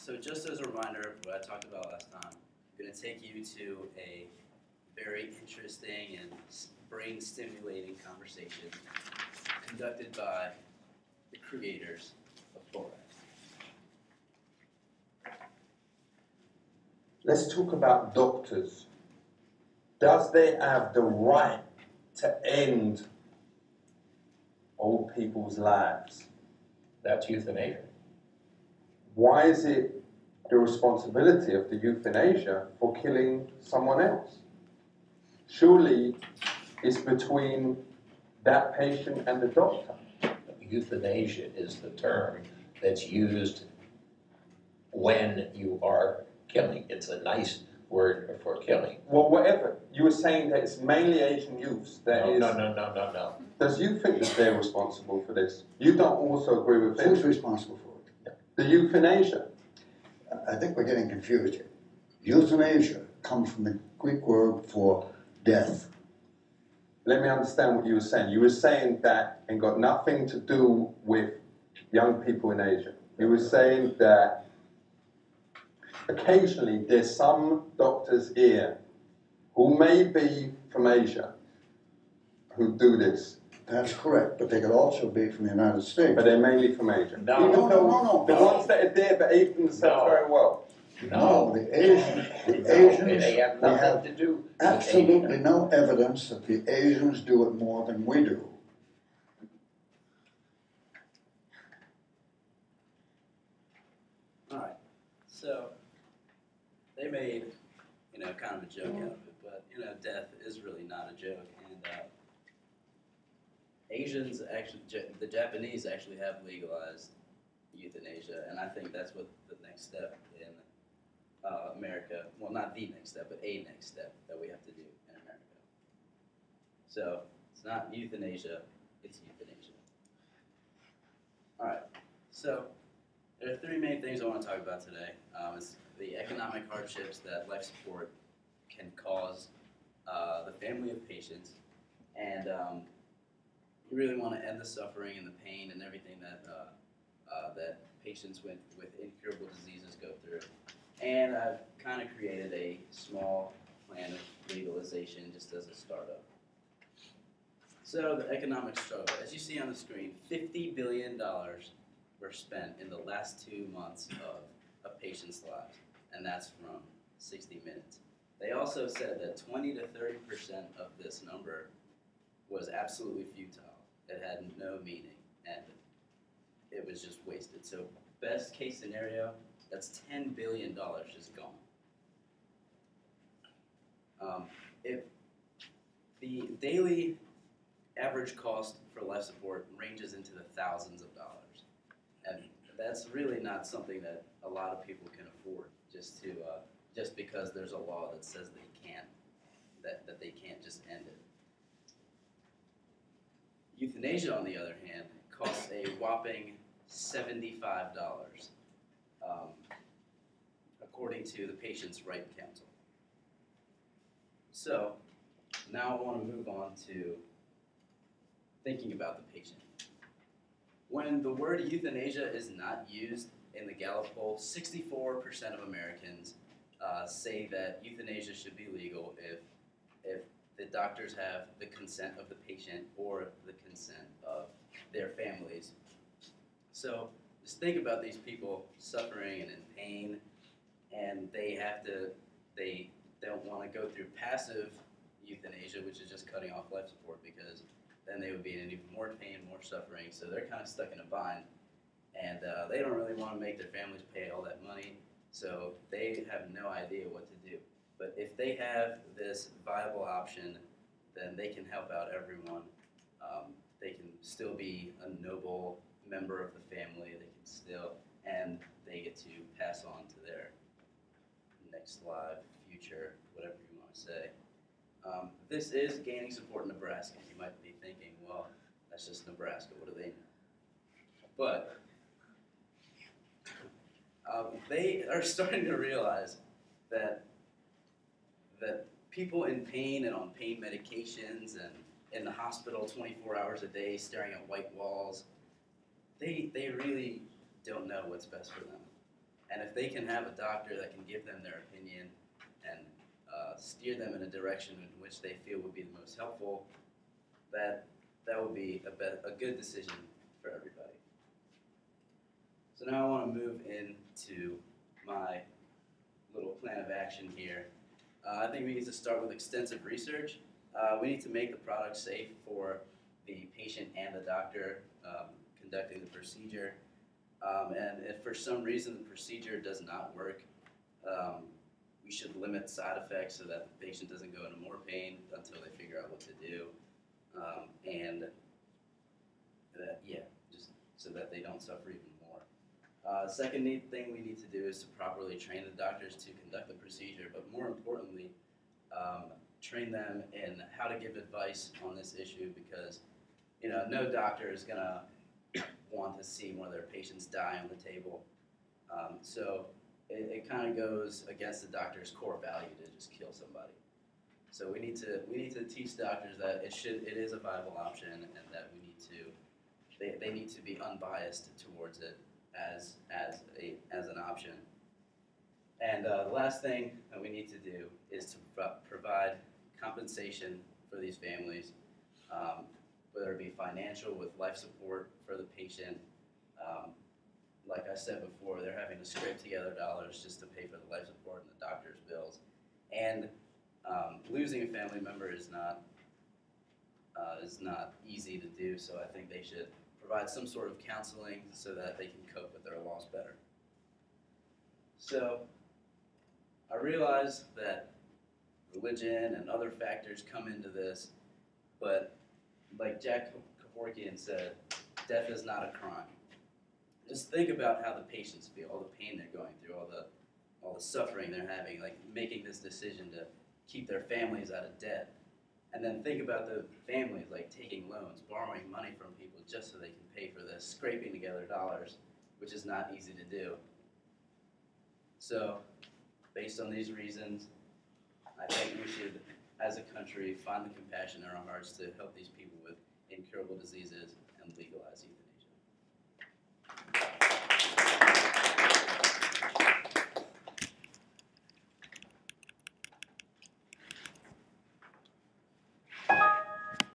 So just as a reminder of what I talked about last time, I'm going to take you to a very interesting and brain-stimulating conversation conducted by the creators of Borat. Let's talk about doctors. Does they have the right to end old people's lives? That's euthanasia. Why is it the responsibility of the euthanasia for killing someone else? Surely it's between that patient and the doctor. Euthanasia is the term that's used when you are killing. It's a nice word for killing. Well, whatever. You were saying that it's mainly Asian youths. No. Does you think that they're responsible for this? You don't also agree with Who's him? responsible for it? The euthanasia. I think we're getting confused here. Euthanasia comes from the Greek word for death. Let me understand what you were saying. You were saying that it got nothing to do with young people in Asia. You were saying that occasionally there's some doctors here who may be from Asia who do this. That's correct, but they could also be from the United States. But they're mainly from Asia. No. Even though No. the ones that are there behave themselves very well. No, the Asians, They have we nothing have to do with absolutely Asia. no evidence that the Asians do it more than we do. All right. So they made, kind of a joke out of it, but death is really not a joke. And Asians actually, the Japanese actually have legalized euthanasia, and I think that's what the next step in America. Well, not the next step, but a next step that we have to do in America. So it's not euthanasia; it's euthanasia. All right. So there are three main things I want to talk about today. It's the economic hardships that life support can cause the family of patients, and you really want to end the suffering and the pain and everything that that patients with incurable diseases go through. And I've kind of created a small plan of legalization just as a startup. So the economic struggle, as you see on the screen, $50 billion were spent in the last 2 months of a patient's lives, and that's from 60 Minutes. They also said that 20 to 30% of this number was absolutely futile. It had no meaning, and it was just wasted. So best case scenario, that's $10 billion just gone. If the daily average cost for life support ranges into the thousands of dollars, and that's really not something that a lot of people can afford just because there's a law that says they can't, that they can't just end it. Euthanasia, on the other hand, costs a whopping $75, according to the Patient's Right Council. So now I want to move on to thinking about the patient. When the word euthanasia is not used in the Gallup poll, 64% of Americans say that euthanasia should be legal if the doctors have the consent of the patient or the consent of their families. So just think about these people suffering and in pain, and they don't want to go through passive euthanasia, which is just cutting off life support, because then they would be in even more pain, more suffering. So they're kind of stuck in a bind, and they don't really want to make their families pay all that money, so they have no idea what to do. But if they have this viable option, then they can help out everyone. They can still be a noble member of the family. They can still, and they get to pass on to their next life, future, whatever you want to say. This is gaining support in Nebraska. You might be thinking, well, that's just Nebraska. What do they know? But they are starting to realize that people in pain and on pain medications and in the hospital 24 hours a day staring at white walls, they really don't know what's best for them. And if they can have a doctor that can give them their opinion and steer them in a direction in which they feel would be the most helpful, that would be a good decision for everybody. So now I want to move into my little plan of action here. I think we need to start with extensive research. We need to make the product safe for the patient and the doctor conducting the procedure. And if for some reason the procedure does not work, we should limit side effects so that the patient doesn't go into more pain until they figure out what to do. And that, yeah, just so that they don't suffer even more. Second thing we need to do is to properly train the doctors to conduct the procedure, but more importantly, train them in how to give advice on this issue, because no doctor is gonna want to see one of their patients die on the table. So it kind of goes against the doctor's core value to just kill somebody. So we need to teach doctors that it is a viable option, and that they need to be unbiased towards it as an option. And the last thing that we need to do is to provide compensation for these families, whether it be financial with life support for the patient. Like I said before, they're having to scrape together dollars just to pay for the life support and the doctor's bills. And losing a family member is not easy to do, so I think they should provide some sort of counseling so that they can cope with their loss better. So I realize that religion and other factors come into this, but like Jack Kevorkian said, death is not a crime. Just think about how the patients feel, all the pain they're going through, all the suffering they're having, like making this decision to keep their families out of debt. And then think about the families like taking loans, borrowing money from people just so they can pay for this, scraping together dollars, which is not easy to do. So, based on these reasons, I think we should, as a country, find the compassion in our hearts to help these people with incurable diseases and legalize euthanasia.